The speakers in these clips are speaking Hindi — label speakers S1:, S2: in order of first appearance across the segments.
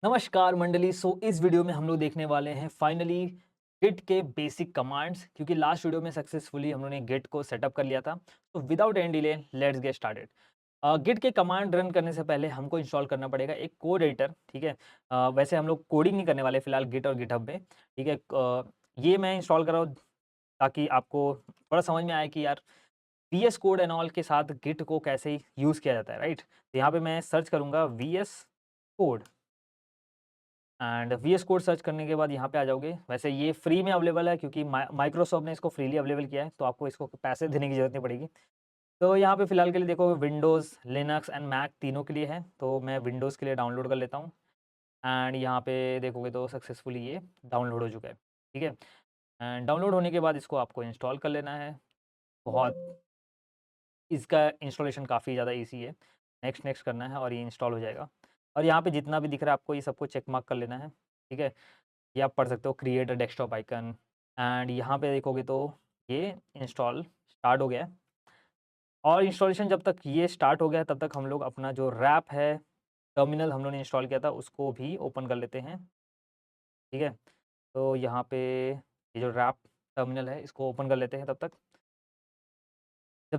S1: नमस्कार मंडली। इस वीडियो में हम लोग देखने वाले हैं फाइनली गिट के बेसिक कमांड्स, क्योंकि लास्ट वीडियो में सक्सेसफुली हम लोगों ने गिट को सेटअप कर लिया था। तो without any delay let's get started. Git के कमांड रन करने से पहले हमको इंस्टॉल करना पड़ेगा एक कोड एडिटर। ठीक है। वैसे हम लोग कोडिंग नहीं करने वाले फिलहाल गिट और गिटहब में। ठीक है। ये मैं इंस्टॉल कर रहा हूँ ताकि आपको थोड़ा समझ में आए कि यार वीएस कोड एंड ऑल के साथ गिट को कैसे यूज़ किया जाता है, राइट। तो यहाँ पे मैं सर्च करूँगा VS code and VS code search करने के बाद यहाँ पे आ जाओगे। वैसे ये फ्री में अवेलेबल है क्योंकि माइक्रोसॉफ्ट ने इसको फ्रीली अवेलेबल किया है, तो आपको इसको पैसे देने की ज़रूरत नहीं पड़ेगी। तो यहाँ पे फिलहाल के लिए देखो विंडोज़, लिनक्स एंड मैक तीनों के लिए है, तो मैं विंडोज़ के लिए डाउनलोड कर लेता हूँ। एंड यहाँ पे देखोगे तो सक्सेसफुली ये डाउनलोड हो चुका है। ठीक है। एंड डाउनलोड होने के बाद इसको आपको इंस्टॉल कर लेना है। बहुत इसका इंस्टॉलेशन काफ़ी ज़्यादा ईज़ी है। नेक्स्ट नेक्स्ट करना है और ये इंस्टॉल हो जाएगा। और यहाँ पे जितना भी दिख रहा है आपको ये सबको चेक मार्क कर लेना है। ठीक है। ये आप पढ़ सकते हो create a desktop icon. And यहाँ पे देखोगे तो ये इंस्टॉल स्टार्ट हो गया है। और इंस्टॉलेशन जब तक ये स्टार्ट हो गया है तब तक हम लोग अपना जो रैप है, टर्मिनल हम लोगों ने इंस्टॉल किया था उसको भी ओपन कर लेते हैं। ठीक है। तो यहाँ पे ये जो रैप टर्मिनल है इसको ओपन कर लेते हैं जब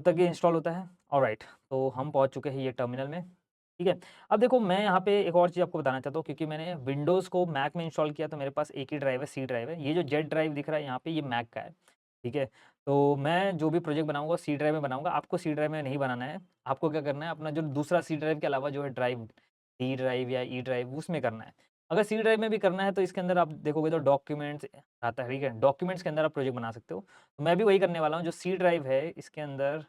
S1: तक ये इंस्टॉल होता है। ऑलराइट, तो हम पहुँच चुके हैं ये टर्मिनल में। ठीक है। अब देखो मैं यहाँ पे एक और चीज़ आपको बताना चाहता हूँ, क्योंकि मैंने विंडोज़ को मैक में इंस्टॉल किया तो मेरे पास एक ही ड्राइव है, सी ड्राइव है। ये जो जेड ड्राइव दिख रहा है यहाँ पे ये मैक का है। ठीक है। तो मैं जो भी प्रोजेक्ट बनाऊँगा सी ड्राइव में बनाऊँगा। आपको सी ड्राइव में नहीं बनाना है। आपको क्या करना है, अपना जो दूसरा सी ड्राइव के अलावा जो है ड्राइव, डी ड्राइव या ई ड्राइव, उसमें करना है। अगर सी ड्राइव में भी करना है तो इसके अंदर आप देखोगे तो डॉक्यूमेंट्स आता है। ठीक है। डॉक्यूमेंट्स के अंदर आप प्रोजेक्ट बना सकते हो। तो मैं भी वही करने वाला हूँ। जो सी ड्राइव है इसके अंदर,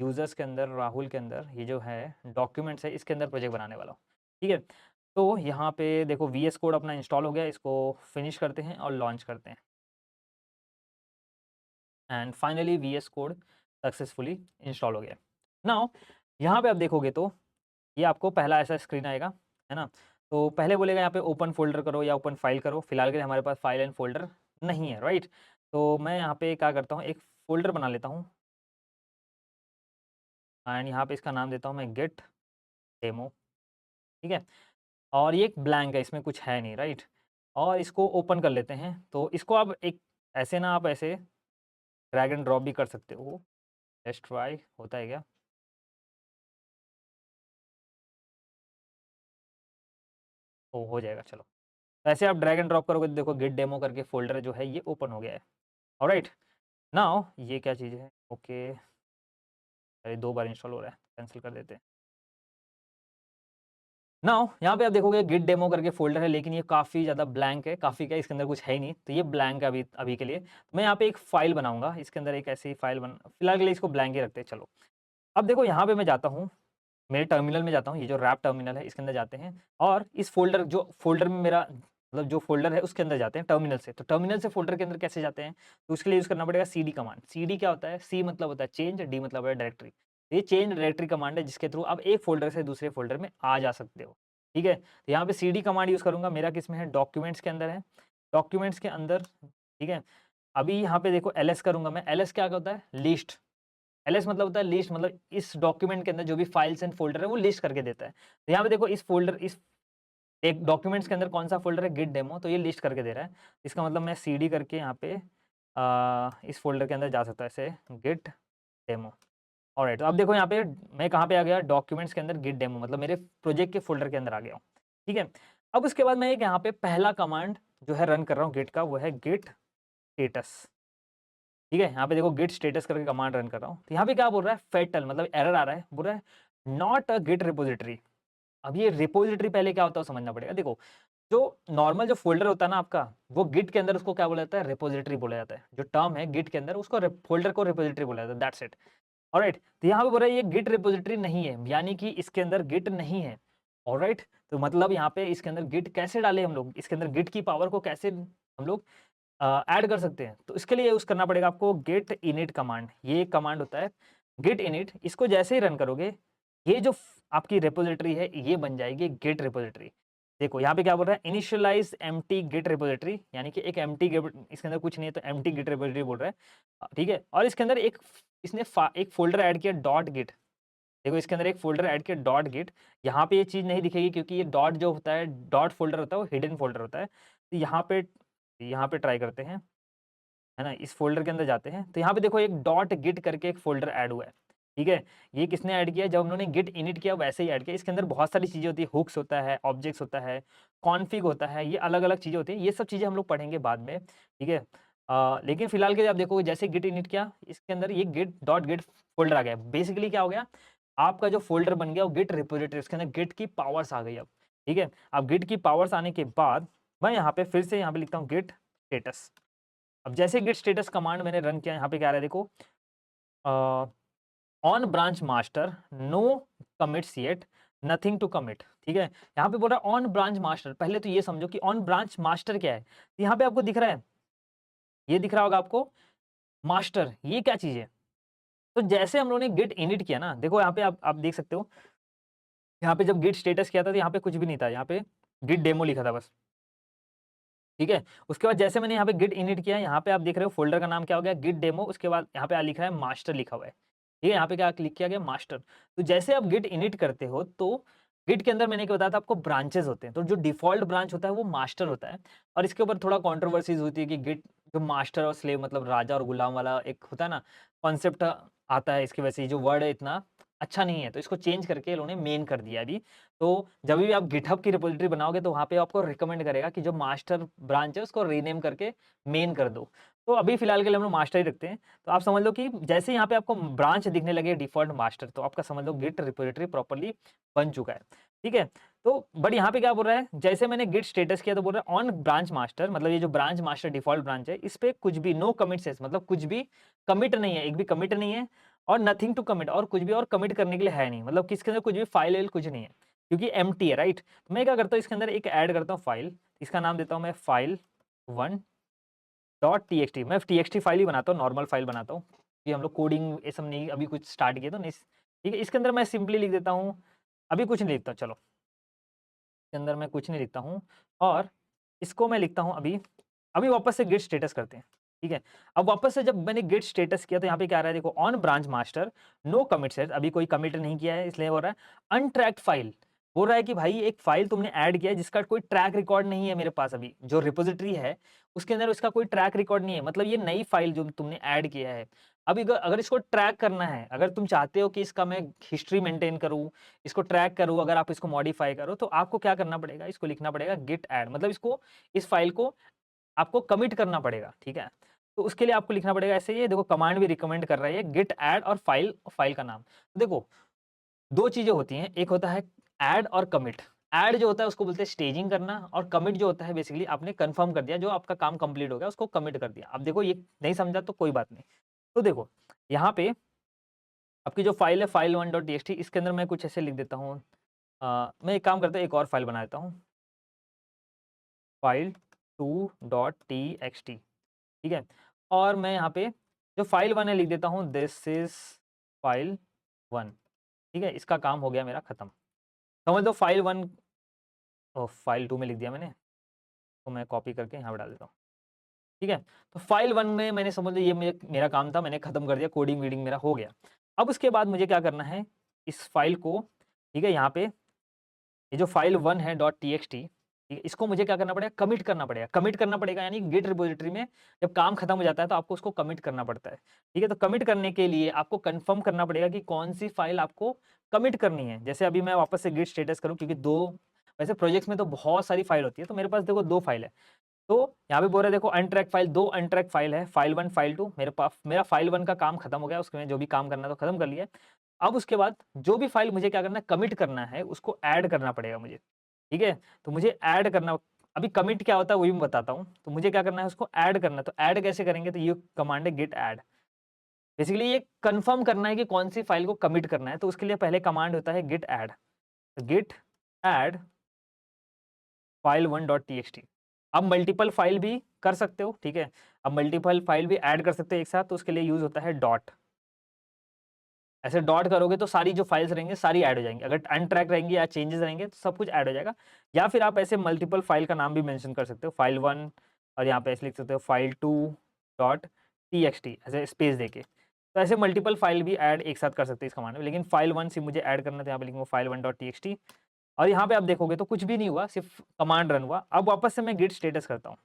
S1: यूज़र्स के अंदर, राहुल के अंदर, ये जो है डॉक्यूमेंट्स है, इसके अंदर प्रोजेक्ट बनाने वाला हूँ। ठीक है। तो यहाँ पे देखो वीएस कोड अपना इंस्टॉल हो गया, इसको फिनिश करते हैं और लॉन्च करते हैं। And finally VS code successfully install हो गया। नाउ यहाँ पे आप देखोगे तो ये आपको पहला ऐसा स्क्रीन आएगा, है ना। तो पहले बोलेगा यहाँ पे ओपन फ़ोल्डर करो या ओपन फाइल करो। फिलहाल के लिए हमारे पास फाइल एंड फ़ोल्डर नहीं है, राइट। तो मैं यहाँ पे क्या करता हूँ, एक फ़ोल्डर बना लेता हूँ एंड यहाँ पे इसका नाम देता हूँ मैं गेट डेमो। ठीक है। और ये एक ब्लैंक है, इसमें कुछ है नहीं, राइट। और इसको ओपन कर लेते हैं। तो इसको आप एक ऐसे ना, आप ऐसे ड्रैग एंड ड्रॉप भी कर सकते हो। लेट्स ट्राई, होता है क्या? हो जाएगा, चलो। ऐसे आप ड्रैग एंड ड्रॉप करोगे तो देखो गिट डेमो करके फ़ोल्डर जो है ये ओपन हो गया है। ऑलराइट। नाउ ये क्या चीज़ है? ओके। अरे 2 बार इंस्टॉल हो रहा है, कैंसल कर देते हैं। नाउ यहाँ पे आप देखोगे गिट डेमो करके फ़ोल्डर है, लेकिन ये काफ़ी ज़्यादा ब्लैंक है। काफ़ी क्या, इसके अंदर कुछ है ही नहीं, तो ये ब्लैंक है अभी अभी के लिए। मैं यहाँ पे एक फ़ाइल बनाऊँगा, इसके अंदर एक ऐसी फ़ाइल बन फिलहाल के लिए इसको ब्लैंक ही रखते हैं, चलो। अब देखो यहाँ पे मैं जाता हूँ, मेरे टर्मिनल में जाता हूँ, ये जो रैप टर्मिनल है इसके अंदर जाते हैं और इस फ़ोल्डर, जो फ़ोल्डर में मेरा मतलब जो फ़ोल्डर है उसके अंदर जाते हैं टर्मिनल से। तो टर्मिनल से फ़ोल्डर के अंदर कैसे जाते हैं? तो उसके लिए यूज़ करना पड़ेगा सीडी कमांड। सीडी क्या होता है? सी मतलब होता है चेंज, डी मतलब है डायरेक्टरी। ये चेंज डायरेक्टरी कमांड है जिसके थ्रू आप एक फ़ोल्डर से दूसरे फ़ोल्डर में आ जा सकते हो। ठीक है? तो यहाँ पे सीडी कमांड यूज़ करूँगा। मेरा किसमें है? डॉक्यूमेंट्स के अंदर है। डॉक्यूमेंट्स के अंदर, ठीक है? अभी यहाँ पे देखो एलएस करूँगा मैं। एलएस क्या होता है? लिस्ट। एलएस मतलब होता है लिस्ट, मतलब इस डॉक्यूमेंट के अंदर जो भी फाइल्स एंड फ़ोल्डर है वो लिस्ट करके देता है। तो यहाँ पे देखो इस एक डॉक्यूमेंट्स के अंदर कौन-सा फ़ोल्डर है? गिट डेमो, तो ये लिस्ट करके दे रहा है। इसका मतलब मैं सीडी करके यहाँ पे इस फ़ोल्डर के अंदर जा सकता है, ऐसे गिट डेमो। ऑलराइट, तो अब देखो यहाँ पे मैं कहाँ पे आ गया? डॉक्यूमेंट्स के अंदर गिट डेमो, मतलब मेरे प्रोजेक्ट के फ़ोल्डर के अंदर आ गया हूँ। ठीक है? अब उसके बाद मैं एक यहाँ पे पहला कमांड जो है रन कर रहा हूँ गिट का, वो है गिट स्टेटस। ठीक है? यहाँ पे देखो गिट स्टेटस करके कमांड रन कर रहा हूँ। तो यहाँ पे क्या बोल रहा है? फेटल, मतलब एरर आ रहा है, बोल रहा है नॉट अ गिट रिपॉज़िटरी। अब ये रिपॉज़िटरी पहले क्या होता है वो समझना पड़ेगा। देखो, जो नॉर्मल जो फ़ोल्डर होता है ना आपका, वो गिट के अंदर उसको क्या बोला जाता है? रिपॉज़िटरी बोला जाता है। जो टर्म है गिट के अंदर उसको फ़ोल्डर को रिपॉज़िटरी बोला जाता है, दैट्स इट। ऑलराइट, तो यहाँ पे बोल रहा है ये गिट रिपॉज़िटरी नहीं है, यानी कि इसके अंदर गिट नहीं है। ऑलराइट, तो मतलब यहाँ पे इसके अंदर गिट कैसे डालें हम लोग? इसके अंदर गिट की पावर को कैसे हम लोग ऐड कर सकते हैं? तो इसके लिए यूज़ करना पड़ेगा आपको गिट इनिट कमांड। ये एक कमांड होता है गिट इनिट। इसको जैसे ही रन करोगे, ये जो आपकी रिपॉज़िटरी है ये बन जाएगी गिट रिपॉज़िटरी। देखो यहाँ पे क्या बोल रहा है? इनिशियलाइज़ एम्प्टी गिट रिपॉज़िटरी, यानी कि एक एम्प्टी गिट, इसके अंदर कुछ नहीं है तो एम्प्टी गिट रिपॉज़िटरी बोल रहा है। ठीक है? और इसके अंदर एक इसने एक फ़ोल्डर ऐड किया डॉट गिट। देखो इसके अंदर एक फ़ोल्डर ऐड किया डॉट गिट, यहाँ पे ये चीज़ नहीं दिखेगी क्योंकि ये डॉट जो होता है, डॉट फ़ोल्डर होता है वो हिडन फ़ोल्डर होता है। तो यहाँ पे ट्राई करते हैं, है ना? इस फ़ोल्डर के अंदर जाते हैं, तो यहाँ पे देखो एक डॉट गिट करके एक फ़ोल्डर ऐड हुआ है, ठीक है? ये किसने ऐड किया? जब उन्होंने गिट इनिट किया वैसे ही ऐड किया। इसके अंदर बहुत सारी चीज़ें होती है, हुक्स होता है, ऑब्जेक्ट्स होता है, कॉन्फ़िग होता है, ये अलग-अलग चीज़ें होती हैं। ये सब चीज़ें हम लोग पढ़ेंगे बाद में, ठीक है? लेकिन फिलहाल के लिए आप देखोगे जैसे गिट इनिट किया, इसके अंदर ये गिट डॉट गिट फ़ोल्डर आ गया। बेसिकली क्या हो गया? आपका जो फ़ोल्डर बन गया वो गिट रिपॉज़िटरी, उसके अंदर गिट की पावर्स आ गई अब, ठीक है? अब गिट की पावर्स आने के बाद मैं यहाँ पे फिर से यहाँ पे लिखता हूँ गिट स्टेटस। अब जैसे गिट स्टेटस कमांड मैंने रन किया, यहाँ पे क्या आ रहा है देखो, on branch master no commits yet, nothing to commit, ठीक है? यहाँ पे बोल रहा है ऑन ब्रांच मास्टर। पहले तो ये समझो कि ऑन ब्रांच मास्टर क्या है? तो यहाँ पे आपको दिख रहा है, ये दिख रहा होगा आपको मास्टर, ये क्या चीज़ है? तो जैसे हम लोगों ने गिट इनिट किया ना, देखो यहाँ पे आप देख सकते हो, यहाँ पे जब गिट स्टेटस किया था तो यहाँ पे कुछ भी नहीं था, यहाँ पे गिट डेमो लिखा था बस, ठीक है? उसके बाद जैसे मैंने यहाँ पे गिट इनिट किया, यहाँ पे आप देख रहे हो फ़ोल्डर का नाम क्या हो गया? Git demo. उसके बाद यहाँ पे लिखा है मास्टर लिखा हुआ है, ठीक है? यहाँ पे क्या क्लिक किया गया? मास्टर। तो जैसे आप गिट इनिट करते हो तो गिट के अंदर मैंने क्या बताया था आपको, ब्रांचेज़ होते हैं। तो जो डिफ़ॉल्ट ब्रांच होता है वो मास्टर होता है, और इसके ऊपर थोड़ा कंट्रोवर्सीज़ होती है कि गिट जो मास्टर और स्लेव मतलब राजा और गुलाम वाला एक होता है ना कॉन्सेप्ट आता है, इसकी वजह से ये जो वर्ड है इतना अच्छा नहीं है, तो इसको चेंज करके इन्होंने मेन कर दिया है अभी। तो जब भी आप गिटहब की रिपॉजिटरी बनाओगे तो वहाँ पे आपको रिकमेंड करेगा कि जो मास्टर ब्रांच है उसको रीनेम करके मेन कर दो। तो अभी फिलहाल के लिए हम लोग मास्टर ही रखते हैं। तो आप समझ लो कि जैसे यहाँ पे आपको ब्रांच दिखने लगे डिफ़ॉल्ट मास्टर, तो आपका समझ लो गिट रिपॉजिटरी प्रॉपर्ली बन चुका है, ठीक है? तो बट यहाँ पे क्या बोल रहा है, जैसे मैंने गिट स्टेटस किया तो बोल रहा है ऑन ब्रांच मास्टर, मतलब ये जो ब्रांच मास्टर डिफ़ॉल्ट ब्रांच है, इस पे कुछ भी नो कमिट सेस, मतलब कुछ भी कमिट नहीं है, एक भी कमिट नहीं है, और नथिंग टू कमिट, और कुछ भी और कमिट करने के लिए है नहीं, मतलब कि इसके अंदर कुछ भी फाइल कुछ नहीं है, क्योंकि एम्प्टी है, राइट? तो मैं क्या करता हूँ, इसके अंदर एक ऐड करता हूँ फाइल, इसका नाम देता हूँ मैं file1 डॉट टीएक्सटी। मैं टीएक्सटी फाइल ही बनाता हूँ, नॉर्मल फाइल बनाता हूँ, कि हम लोग कोडिंग ये सब नहीं अभी कुछ स्टार्ट किया तो नहीं, ठीक है? इसके अंदर मैं सिंपली लिख देता हूँ, अभी कुछ नहीं लिखता, चलो इसके अंदर मैं कुछ नहीं लिखता हूँ, और इसको मैं लिखता हूँ अभी, अभी वापस से गेट स्टेटस करते हैं, ठीक है? अब वापस से जब मैंने गेट स्टेटस किया तो यहाँ पे क्या आ रहा है देखो, on branch master no commit yet, अभी कोई कमिट नहीं किया है इसलिए हो रहा है अनट्रैक्ड फाइल। बोल रहा है कि भाई एक फाइल तुमने ऐड किया है जिसका कोई ट्रैक रिकॉर्ड नहीं है मेरे पास, अभी जो रिपोजिटरी है उसके अंदर उसका कोई ट्रैक रिकॉर्ड नहीं है, मतलब ये नई फाइल जो तुमने ऐड किया है। अभी अगर अगर इसको ट्रैक करना है, अगर तुम चाहते हो कि इसका मैं हिस्ट्री मेंटेन करूँ, इसको ट्रैक करूँ, अगर आप इसको मॉडिफाई करो, तो आपको क्या करना पड़ेगा, इसको लिखना पड़ेगा गिट ऐड, मतलब इसको इस फाइल को आपको कमिट करना पड़ेगा, ठीक है? तो उसके लिए आपको लिखना पड़ेगा ऐसे, ये देखो कमांड भी रिकमेंड कर रहा है ये गिट ऐड और फाइल का नाम। तो देखो 2 चीज़ें होती हैं, एक होता है ऐड और कमिट। ऐड जो होता है उसको बोलते हैं स्टेजिंग करना, और कमिट जो होता है बेसिकली आपने कन्फर्म कर दिया, जो आपका काम कंप्लीट हो गया उसको कमिट कर दिया। अब देखो ये नहीं समझा तो कोई बात नहीं। तो देखो यहाँ पे आपकी जो फाइल है file1.txt, इसके अंदर मैं कुछ ऐसे लिख देता हूँ, मैं एक काम करता हूँ, एक और फाइल बना देता हूँ, file2.txt, ठीक है? और मैं यहाँ पे जो फाइल 1 है लिख देता हूँ दिस इज़ फाइल 1, ठीक है? इसका काम हो गया मेरा खत्म। समझ लो फाइल 1 फाइल 2 में लिख दिया मैंने, तो मैं कॉपी करके यहाँ पे डाल देता हूँ, ठीक है? तो फाइल 1 में मैंने समझ लो ये मेरा काम था, मैंने खत्म कर दिया, कोडिंग-वीडिंग मेरा हो गया। अब उसके बाद मुझे क्या करना है, इस फाइल को, ठीक है, यहाँ पे ये जो फाइल 1 है .txt, ठीक है, इसको मुझे क्या करना पड़ेगा, कमिट करना पड़ेगा। कमिट करना पड़ेगा यानी गिट रिपॉजिटरी में जब काम खत्म हो जाता है तो आपको उसको कमिट करना पड़ता है, ठीक है? तो कमिट करने के लिए आपको कंफर्म करना पड़ेगा कि कौन सी फाइल आपको कमिट करनी है। जैसे अभी मैं वापस से गिट स्टेटस करूँ, क्योंकि 2 वैसे प्रोजेक्ट्स में तो बहुत सारी फाइल होती है, तो मेरे पास देखो 2 फाइल है। तो यहाँ पे बोल रहा है देखो अनट्रैक्ड फाइल, 2 अनट्रैक्ड फाइल है, फाइल 1, फाइल 2। मेरे पास मेरा फाइल 1 का काम खत्म हो गया, उसमें जो भी काम करना था खत्म कर लिया है। अब उसके बाद जो भी फाइल मुझे क्या करना है, कमिट करना है, उसको ऐड करना पड़ेगा मुझे, ठीक है? तो मुझे ऐड करना, अभी कमिट क्या होता है वो भी मैं बताता हूँ। तो मुझे क्या करना है, उसको ऐड करना है। तो ऐड कैसे करेंगे, तो ये कमांड है गिट ऐड। बेसिकली ये कंफर्म करना है कि कौन सी फाइल को कमिट करना है, तो उसके लिए पहले कमांड होता है गिट ऐड। तो गिट ऐड file1.txt। अब मल्टीपल फाइल भी कर सकते हो, ठीक है? अब मल्टीपल फाइल भी ऐड कर सकते हो एक साथ, तो उसके लिए यूज़ होता है डॉट। ऐसे डॉट करोगे तो सारी जो फाइल्स रहेंगी सारी ऐड हो जाएँगी। अगर अनट्रैक रहेंगी या चेंजेस रहेंगे तो सब कुछ ऐड हो जाएगा। या फिर आप ऐसे मल्टीपल फाइल का नाम भी मेंशन कर सकते हो, फाइल 1, और यहाँ पे ऐसे लिख सकते हो file2.txt ऐसे स्पेस देके। तो ऐसे मल्टीपल फाइल भी ऐड एक साथ कर सकते हैं इस कमांड में, लेकिन फाइल 1 सिर्फ मुझे ऐड करना था, यहाँ पे लिखूँगा file1.txt और यहाँ पे आप देखोगे तो कुछ भी नहीं हुआ, सिर्फ कमांड रन हुआ। अब वापस से मैं गिट स्टेटस करता हूँ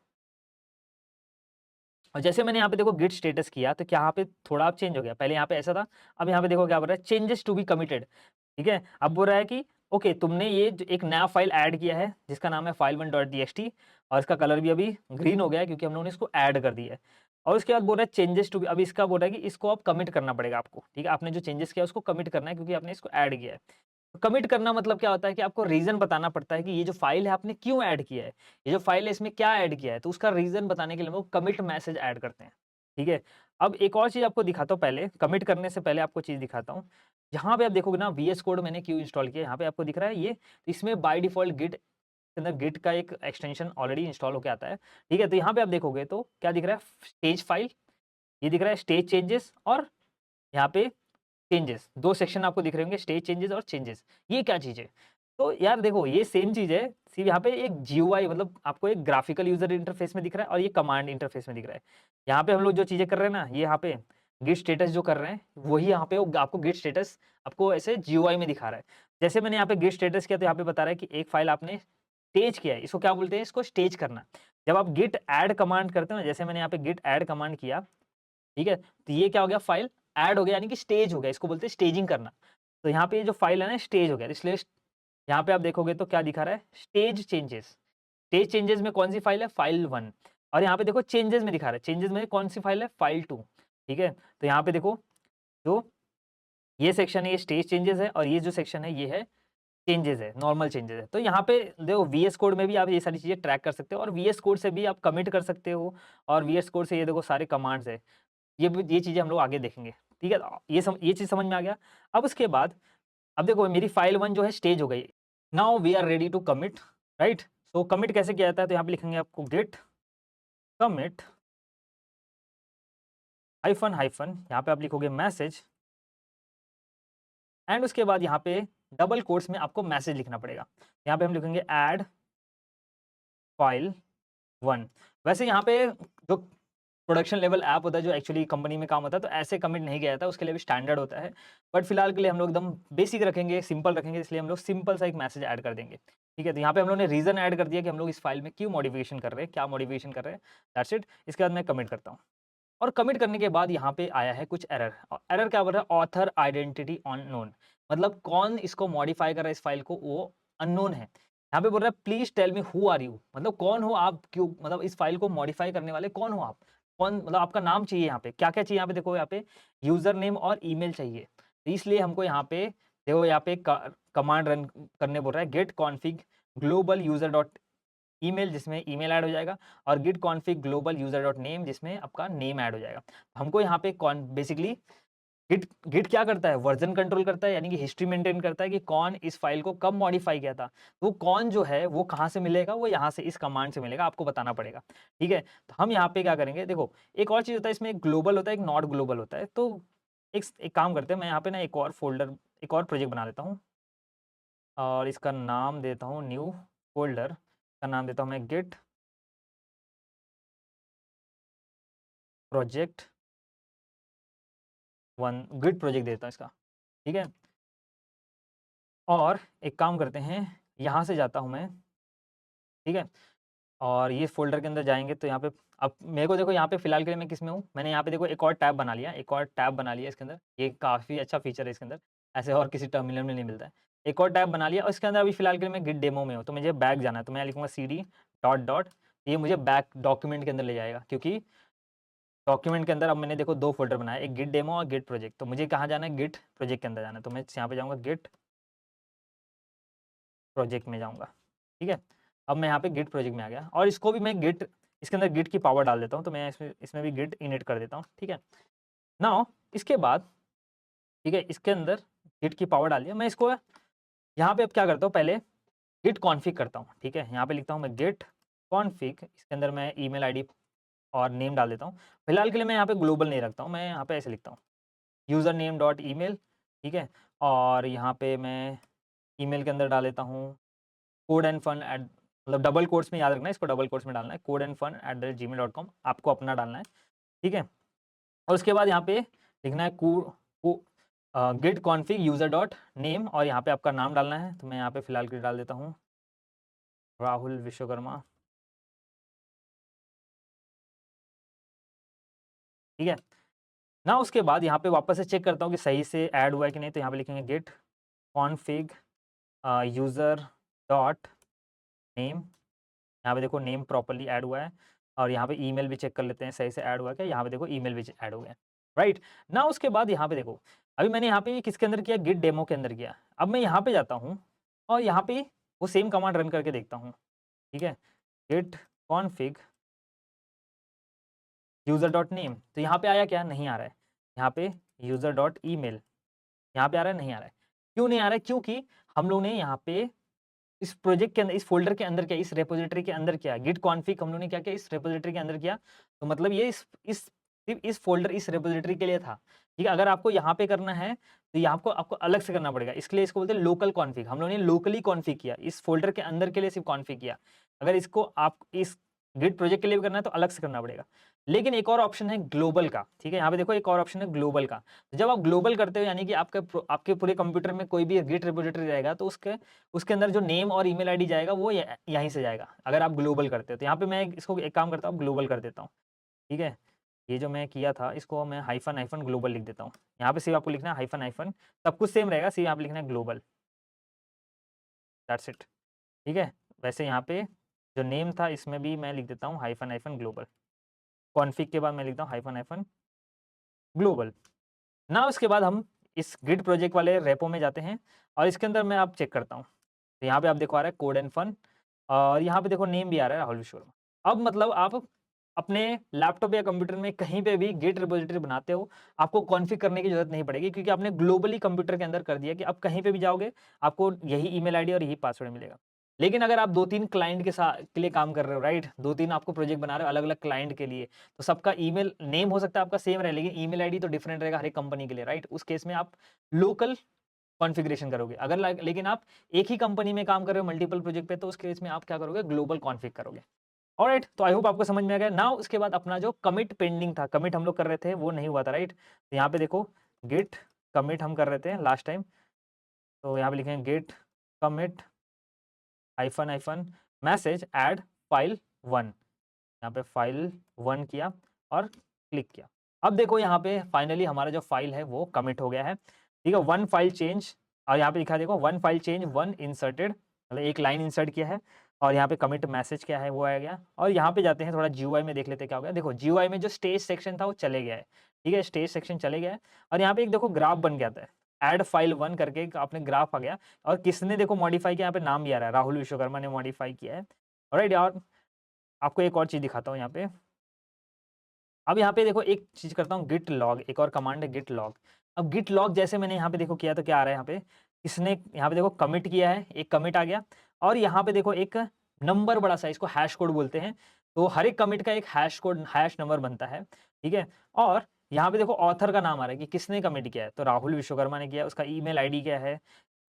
S1: और जैसे मैंने यहाँ पे देखो गिट स्टेटस किया तो क्या यहाँ पे थोड़ा अब चेंज हो गया, पहले यहाँ पे ऐसा था, अब यहाँ पे देखो क्या बोल रहा है, चेंजेस टू बी कमिटेड। ठीक है, अब बोल रहा है कि ओके तुमने ये एक नया फाइल ऐड किया है जिसका नाम है file1.txt और इसका कलर भी अभी ग्रीन हो गया है क्योंकि हम लोगों ने इसको ऐड कर दिया है। और उसके बाद बोल रहा है चेंजेस टू बी, अभी इसका बोल रहा है कि इसको आप कमिट करना पड़ेगा आपको। ठीक है, आपने जो चेंजेस किया उसको कमिट करना है क्योंकि आपने इसको ऐड किया है। कमिट करना मतलब क्या होता है कि आपको रीजन बताना पड़ता है कि ये जो फाइल है आपने क्यों ऐड किया है, ये जो फाइल है इसमें क्या ऐड किया है, तो उसका रीजन बताने के लिए हम लोग कमिट मैसेज ऐड करते हैं। ठीक है, अब एक और चीज आपको दिखाता हूँ, पहले कमिट करने से पहले आपको चीज दिखाता हूँ। यहाँ पे आप देखोगे ना VS कोड मैंने क्यों इंस्टॉल किया, यहाँ पे आपको दिख रहा है ये, तो इसमें बाय डिफॉल्ट गिट के अंदर गिट का एक एक्सटेंशन ऑलरेडी इंस्टॉल होकर आता है। ठीक है, तो यहाँ पे आप देखोगे तो क्या दिख रहा है, स्टेज फाइल, ये दिख रहा है स्टेज चेंजेस, और यहाँ पे चेंजेस, 2 सेक्शन आपको दिख रहे होंगे, स्टेज चेंजेस और चेंजेस। ये क्या चीज़ है? तो यार देखो ये सेम चीज़ है, सिर्फ यहाँ पे एक GUI मतलब आपको एक ग्राफिकल यूज़र इंटरफेस में दिख रहा है और ये कमांड इंटरफेस में दिख रहा है। यहाँ पे हम लोग जो चीज़ें कर रहे हैं ना, ये यहाँ पे गिट स्टेटस जो कर रहे हैं, वही यहाँ पे वो आपको गिट स्टेटस आपको ऐसे GUI में दिखा रहा है। जैसे मैंने यहाँ पे गिट स्टेटस किया तो यहाँ पे बता रहा है कि एक फाइल आपने स्टेज किया है, इसको क्या बोलते हैं? इसको स्टेज करना। जब आप गिट ऐड कमांड करते हो ना, जैसे मैंने यहाँ पे गिट ऐड कमांड किया, ठीक है? तो ये क्या हो गया, फाइल ऐड हो गया यानी कि स्टेज हो गया, इसको बोलते हैं स्टेजिंग करना। तो यहाँ पे ये जो फाइल है ना स्टेज हो गया, इसलिए यहाँ पे आप देखोगे तो क्या दिखा रहा है, स्टेज चेंजेस। स्टेज चेंजेस में कौन सी फाइल है, फाइल 1, और यहाँ पे देखो चेंजेस में दिखा रहा है, चेंजेस में कौन सी फाइल है, फाइल 2। ठीक है, तो यहाँ पे देखो जो ये सेक्शन है ये स्टेज चेंजेस है और ये जो सेक्शन है ये है चेंजेस है, नॉर्मल चेंजेस है। तो यहाँ पे देखो VS कोड में भी आप ये सारी चीज़ें ट्रैक कर सकते हो और VS कोड से भी आप कमिट कर सकते हो और VS कोड से ये देखो सारे कमांड्स है। ये चीज़ें हम लोग आगे देखेंगे। ठीक है? ये चीज़ समझ में आ गया। अब उसके बाद अब देखो मेरी फाइल 1 जो है स्टेज हो गई। Now we are ready to commit, right? So commit कैसे किया जाता है? तो यहाँ पे लिखेंगे आपको गिट कमिट हाइफन हाइफन, यहाँ पे आप लिखोगे मैसेज एंड उसके बाद यहाँ पे डबल कोट्स में आपको मैसेज लिखना पड़ेगा। यहाँ पे हम लिखेंगे ऐड फाइल 1। वैसे यहाँ पे जो प्रोडक्शन लेवल ऐप होता है जो एक्चुअली कंपनी में काम होता है तो ऐसे कमिट नहीं किया जाता है, उसके लिए भी स्टैंडर्ड होता है। बट फिलहाल के लिए हम लोग एकदम बेसिक रखेंगे, सिंपल रखेंगे, इसलिए हम लोग सिंपल सा एक मैसेज ऐड कर देंगे। ठीक है, तो यहाँ पे हम लोग ने रीज़न ऐड कर दिया कि हम लोग इस फाइल में क्यों मॉडिफिकेशन कर रहे हैं, क्या मॉडिफिकेशन कर रहे हैं, दैट्स इट। इसके बाद मैं कमिट करता हूँ और कमिट करने के बाद यहाँ पे आया है कुछ एरर। एरर क्या बोल रहा है, ऑथर आइडेंटिटी अननोन, मतलब कौन इसको मॉडिफाई कर रहा है इस फाइल को वो अननोन है। यहाँ पे बोल रहा है please tell me who are you, मतलब कौन हो आप, क्यों मतलब इस फाइल को मॉडिफाई करने वाले कौन हो आप, कौन मतलब आपका नाम चाहिए। यहाँ पे क्या क्या चाहिए, यहाँ पे देखो यहाँ पे यूजर नेम और ईमेल चाहिए। तो इसलिए हमको यहाँ पे देखो यहाँ पे कमांड रन करने बोल रहा है git config global user dot email, जिसमें ईमेल ऐड हो जाएगा, और git config global user dot name जिसमें आपका नेम ऐड हो जाएगा। हमको यहाँ पे कौन बेसिकली गिट गिट क्या करता है, वर्जन कंट्रोल करता है, यानी कि हिस्ट्री मेंटेन करता है कि कौन इस फाइल को कब मॉडिफाई किया था। वो कौन जो है वो कहाँ से मिलेगा, वो यहाँ से इस कमांड से मिलेगा, आपको बताना पड़ेगा। ठीक है, तो हम यहाँ पे क्या करेंगे, देखो एक और चीज़ होता है इसमें, एक ग्लोबल होता है एक नॉट ग्लोबल होता है। तो एक काम करते हैं, मैं यहाँ पे ना एक और फोल्डर एक और प्रोजेक्ट बना देता हूँ और इसका नाम देता हूँ न्यू फोल्डर, का नाम देता हूँ मैं गिट प्रोजेक्ट 1, गिट प्रोजेक्ट देता हूँ इसका। ठीक है, और एक काम करते हैं, यहाँ से जाता हूँ मैं, ठीक है, और ये फ़ोल्डर के अंदर जाएँगे तो यहाँ पे अब मेरे को देखो यहाँ पे फ़िलहाल के लिए मैं किस में हूँ, मैंने यहाँ पे देखो एक और टैब बना लिया, एक और टैब बना लिया इसके अंदर, ये काफ़ी अच्छा फ़ीचर है इसके अंदर, ऐसे और किसी टर्मिनल में नहीं मिलता है। एक और टैब बना लिया और इसके अंदर अभी फ़िलहाल के लिए मैं गिट डेमो में हूँ, तो मुझे बैक जाना है, तो मैं लिखूँगा सीडी डॉट डॉट, ये मुझे बैक डॉक्यूमेंट के अंदर ले जाएगा, क्योंकि डॉक्यूमेंट के अंदर अब मैंने देखो 2 फ़ोल्डर बनाए, एक गिट डेमो और गिट प्रोजेक्ट। तो मुझे कहाँ जाना है, गिट प्रोजेक्ट के अंदर जाना है, तो मैं यहाँ पे जाऊँगा गिट प्रोजेक्ट में जाऊँगा। ठीक है? अब मैं यहाँ पे गिट प्रोजेक्ट में आ गया और इसको भी मैं गिट इसके अंदर गिट की पावर डाल देता हूँ, तो मैं इसमें भी गिट इनिट कर देता हूँ। ठीक है? नाउ इसके बाद ठीक है, इसके अंदर गिट की पावर डाल दिया। मैं इसको यहाँ पे अब क्या करता हूँ, पहले गिट कॉन्फ़िग करता हूँ। ठीक है? यहाँ पे लिखता हूँ मैं गिट कॉन्फ़िग, इसके अंदर मैं ईमेल आईडी और नेम डाल देता हूँ। फिलहाल के लिए मैं यहाँ पे ग्लोबल नहीं रखता हूँ, मैं यहाँ पे ऐसे लिखता हूँ यूज़र नेम डॉट ईमेल। ठीक है? और यहाँ पे मैं ईमेल के अंदर डाल देता हूँ कोड एंड फन एट, मतलब डबल कोट्स में याद रखना है, इसको डबल कोट्स में डालना है, कोड एंड फन@gmail.com आपको अपना डालना है। ठीक है? और उसके बाद यहाँ पे लिखना है git config user dot name और यहाँ पे आपका नाम डालना है। तो मैं यहाँ पे फिलहाल के लिए डाल देता हूँ राहुल विश्वकर्मा, ठीक है ना। उसके बाद यहाँ पे वापस से चेक करता हूँ कि सही से ऐड हुआ है कि नहीं। तो यहाँ पे लिखेंगे git config user dot name, यहाँ पे देखो नेम प्रॉपर्ली ऐड हुआ है। और यहाँ पे ईमेल भी चेक कर लेते हैं सही से ऐड हुआ है क्या। यहाँ पे देखो ईमेल भी ऐड हो गया, राइट ना। उसके बाद यहाँ पे देखो अभी मैंने यहाँ पे किसके अंदर किया, गिट डेमो के अंदर किया। अब मैं यहाँ पे जाता हूँ और यहाँ पे वो सेम कमांड रन करके देखता हूँ, ठीक है। Git config user dot name, तो यहाँ पे आया क्या, नहीं आ रहा है। यहाँ पे यूजर डॉट ईमेल यहाँ पे आ रहा है, नहीं आ रहा है। क्यों नहीं आ रहा है, क्योंकि हम लोग ने यहाँ पे इस प्रोजेक्ट के अंदर, इस फ़ोल्डर के अंदर क्या, इस रिपॉजिटरी के अंदर क्या, गिट कॉन्फिग हम लोगों ने क्या किया, इस रिपॉजिटरी के अंदर किया। तो मतलब ये सिर्फ इस फ़ोल्डर, इस रिपॉजिटरी के लिए था, ठीक है। अगर आपको यहाँ पे करना है तो ये आपको आपको अलग से करना पड़ेगा। इसके लिए इसको बोलते हैं लोकल कॉन्फिग। हम लोगों ने लोकली कॉन्फिग किया, इस फ़ोल्डर के अंदर के लिए सिर्फ कॉन्फिग किया। अगर इसको आप इस गिट प्रोजेक्ट के लिए भी करना है तो अलग से करना पड़ेगा। लेकिन एक और ऑप्शन है ग्लोबल का, ठीक है। यहाँ पे देखो एक और ऑप्शन है ग्लोबल का। जब आप ग्लोबल करते हो यानी कि आपके पूरे कंप्यूटर में कोई भी गिट रिपॉजिटरी रहेगा तो उसके अंदर जो नेम और ईमेल आईडी जाएगा वो यहीं से जाएगा, अगर आप ग्लोबल करते हो तो। यहाँ पे मैं इसको एक काम करता हूँ, ग्लोबल कर देता हूँ, ठीक है। ये जो मैं किया था इसको मैं हाइफन हाइफन ग्लोबल लिख देता हूँ। यहाँ पे सिर्फ आपको लिखना है हाइफन हाइफन, सब कुछ सेम रहेगा, सिर्फ यहाँ पे लिखना है ग्लोबल, दैट्स इट, ठीक है। वैसे यहाँ पे जो नेम था इसमें भी मैं लिख देता हूँ हाइफन हाइफन ग्लोबल, कॉन्फिग के बाद मैं लिखता हूँ हाइफन हाइफन ग्लोबल ना। उसके बाद हम इस गिट प्रोजेक्ट वाले रेपो में जाते हैं और इसके अंदर मैं आप चेक करता हूँ। तो यहाँ पे आप देखो आ रहा है कोड एंड फन और यहाँ पे देखो नेम भी आ रहा है राहुल विश्वकर्मा। अब मतलब आप अपने लैपटॉप या कंप्यूटर में कहीं पे भी गिट रिपॉजिटरी बनाते हो, आपको कॉन्फ़िग करने की ज़रूरत नहीं पड़ेगी क्योंकि आपने ग्लोबली कंप्यूटर के अंदर कर दिया कि आप कहीं पे भी जाओगे, आपको यही ईमेल आईडी और यही पासवर्ड मिलेगा। लेकिन अगर आप 2-3 क्लाइंट के लिए काम कर रहे हो, राइट? 2-3 आपको प्रोजेक्ट बना रहे हो अलग-अलग क्लाइंट के लिए, तो सबका ईमेल नेम हो सकता है आपका सेम रहे, लेकिन ईमेल आईडी तो डिफरेंट रहेगा हर एक कंपनी के लिए, राइट? उस केस में आप लोकल कॉन्फ़िगरेशन करोगे। अगर लेकिन आप एक ही कंपनी में काम कर रहे हो मल्टीपल प्रोजेक्ट पे, तो उस केस में आप क्या करोगे, ग्लोबल कॉन्फ़िग करोगे। ऑलराइट, तो आई होप आपको समझ में आ गया। नाउ उसके बाद अपना जो कमिट पेंडिंग था, कमिट हम लोग कर रहे थे वो नहीं हुआ था, राइट? तो यहाँ पे देखो गिट कमिट हम कर रहे थे लास्ट टाइम, तो यहाँ पे लिखेंगे git commit hyphen hyphen message add file 1, यहाँ पे फाइल 1 किया और क्लिक किया। अब देखो यहाँ पे फाइनली हमारा जो फाइल है वो कमिट हो गया है, ठीक है। 1 फाइल चेंज और यहाँ पे लिखा है देखो 1 फाइल चेंज 1 इंसर्टेड, मतलब एक लाइन इंसर्ट किया है। और यहाँ पे कमिट मैसेज क्या है वो आ गया। और यहाँ पे जाते हैं थोड़ा जीयूआई में देख लेते हैं क्या हो गया। देखो जीयूआई में जो स्टेज सेक्शन था वो चले गया है, ठीक है, स्टेज सेक्शन चले गया है। और यहाँ पे एक देखो ग्राफ बन गया था, ऐड फाइल 1 करके एक आपने ग्राफ आ गया। और किसने देखो मॉडिफाई किया, यहाँ पे नाम भी आ रहा है, राहुल विश्वकर्मा ने मॉडिफाई किया है। ऑलराइट यार, आपको एक और चीज़ दिखाता हूँ यहाँ पे। अब यहाँ पे देखो एक चीज़ करता हूँ गिट लॉग, एक और कमांड है गिट लॉग। अब गिट लॉग जैसे मैंने यहाँ पे देखो किया तो क्या आ रहा है यहाँ पे, इसने यहाँ पे देखो कमिट किया है, एक कमिट आ गया। और यहाँ पे देखो एक नंबर बड़ा सा, इसको हैश कोड बोलते हैं। तो हर एक कमिट का एक हैश कोड, हैश नंबर बनता है, ठीक है। और यहाँ पे देखो ऑथर का नाम आ रहा है कि किसने कमिट किया है, तो राहुल विश्वकर्मा ने किया है, उसका ईमेल आईडी क्या है,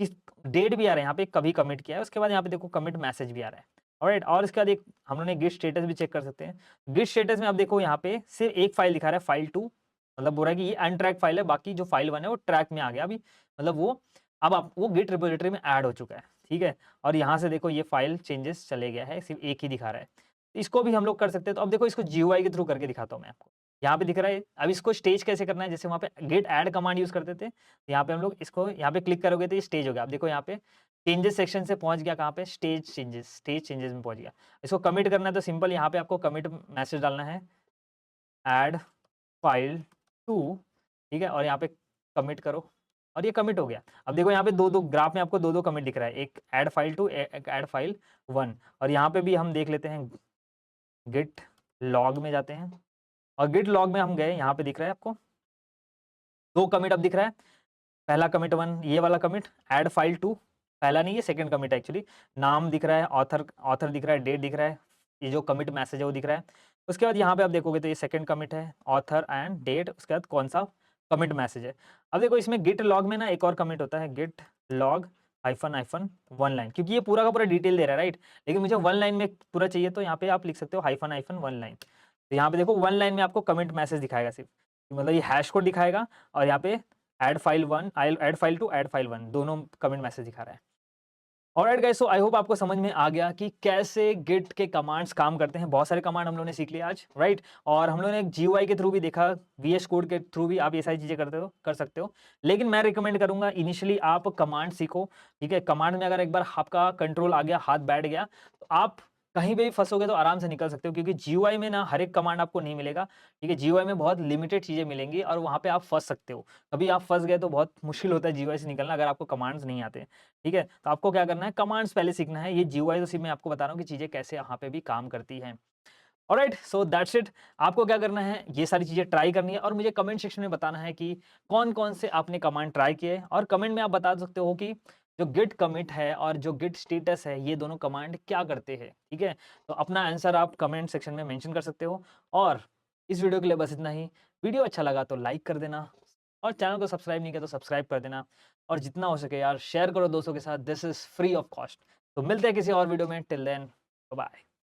S1: किस डेट भी आ रहा है यहाँ पे, कभी कमिट किया है। उसके बाद यहाँ पे देखो कमिट मैसेज भी आ रहा है। ऑलराइट, और इसके बाद एक हम लोग ने गिट स्टेटस भी चेक कर सकते हैं। गिट स्टेटस में आप देखो यहाँ पे सिर्फ एक फाइल दिखा रहा है, फाइल 2, मतलब बोल रहा है कि ये अनट्रैक फाइल है, बाकी जो फाइल 1 है वो ट्रैक में आ गया अभी, मतलब वो अब आप वो गिट रिपॉजिटरी में ऐड हो चुका है, ठीक है। और यहाँ से देखो ये फाइल चेंजेस चले गया है, सिर्फ एक ही दिखा रहा है। इसको भी हम लोग कर सकते हैं। तो अब देखो इसको जीयूआई के थ्रू करके दिखाता हूँ मैं आपको। यहाँ पे दिख रहा है, अब इसको स्टेज कैसे करना है, जैसे वहाँ पे गेट ऐड कमांड यूज करते थे, तो यहाँ पे हम लोग इसको यहाँ पे क्लिक करोगे तो ये स्टेज हो गया। अब देखो यहाँ पे चेंजेस सेक्शन से पहुंच गया कहाँ पे, स्टेज चेंजेस में पहुंच गया। इसको कमिट करना है तो सिंपल यहाँ पे आपको कमिट मैसेज डालना है, ऐड फाइल 2, ठीक है। और यहाँ पे कमिट करो और ये कमिट हो गया। अब देखो यहाँ पे दो ग्राफ में आपको दो कमिट दिख रहा है, एक ऐड फाइल 2, एक ऐड फाइल 1। और यहाँ पे भी हम देख लेते हैं, गिट लॉग में जाते हैं और गिट लॉग में हम गए, यहाँ पे दिख रहा है आपको दो कमिट अब दिख रहा है। पहला कमिट 1 ये वाला कमिट, ऐड फाइल 2, पहला नहीं ये सेकंड कमिट है एक्चुअली। नाम दिख रहा है, ऑथर दिख रहा है, डेट दिख रहा है, ये जो कमिट मैसेज है वो दिख रहा है। उसके बाद यहाँ पे आप देखोगे तो ये सेकंड कमिट है, ऑथर एंड डेट, उसके बाद कौन सा कमिट मैसेज है। अब देखो इसमें गिट लॉग में ना एक और कमिट होता है, git log hyphen hyphen 1 line, क्योंकि ये पूरा का पूरा डिटेल दे रहा है, राइट। लेकिन मुझे 1 लाइन में पूरा चाहिए, तो यहाँ पे आप लिख सकते हो हाइफन हाइफन 1 लाइन। तो यहाँ पे देखो 1 लाइन में आपको कमिट मैसेज दिखाएगा सिर्फ। मतलब ये हैश कोड दिखाएगा और यहाँ पे add file 1 add file 2 add file 1 दोनों कमेंट मैसेज दिखा रहा है। Alright guys, so I hope आपको समझ में आ गया कि कैसे गिट के कमांड्स काम करते हैं। बहुत सारे कमांड हम लोगों ने सीख लिया आज, राइट? और हम लोगों ने एक जीयूआई के थ्रू भी देखा, वीएस कोड के थ्रू भी आप ये सारी चीजें कर सकते हो। लेकिन मैं रिकमेंड करूंगा इनिशियली आप कमांड सीखो, ठीक है? कमांड में अगर एक बार आपका कंट्रोल आ गया, हाथ बैठ गया, तो आप कहीं भी फंसोगे तो आराम से निकल सकते हो, क्योंकि जीयूआई में ना हर एक कमांड आपको नहीं मिलेगा, ठीक है? जीयूआई में बहुत लिमिटेड चीजें मिलेंगी और वहां पे आप फंस सकते हो। कभी आप फंस गए तो बहुत मुश्किल होता है जीयूआई से निकलना, अगर आपको कमांड्स नहीं आते, ठीक है? तो आपको क्या करना है, कमांड्स पहले सीखना है। ये जीयूआई तो सिर्फ मैं आपको बता रहा हूँ कि चीज़ें कैसे यहाँ पे भी काम करती हैं। Alright, so that's it. आपको क्या करना है, ये सारी चीज़ें ट्राई करनी है और मुझे कमेंट सेक्शन में बताना है कि कौन-कौन से आपने कमांड ट्राई किए, और कमेंट में आप बता सकते हो कि जो गिट कमिट है और जो गिट स्टेटस है, ये दोनों कमांड क्या करते हैं, ठीक है? तो अपना आंसर आप कमेंट सेक्शन में मेंशन कर सकते हो। और इस वीडियो के लिए बस इतना ही। वीडियो अच्छा लगा तो लाइक कर देना, और चैनल को सब्सक्राइब नहीं किया तो सब्सक्राइब कर देना, और जितना हो सके यार शेयर करो दोस्तों के साथ। This is free of cost. तो मिलते हैं किसी और वीडियो में, टिल देन बाय बाय।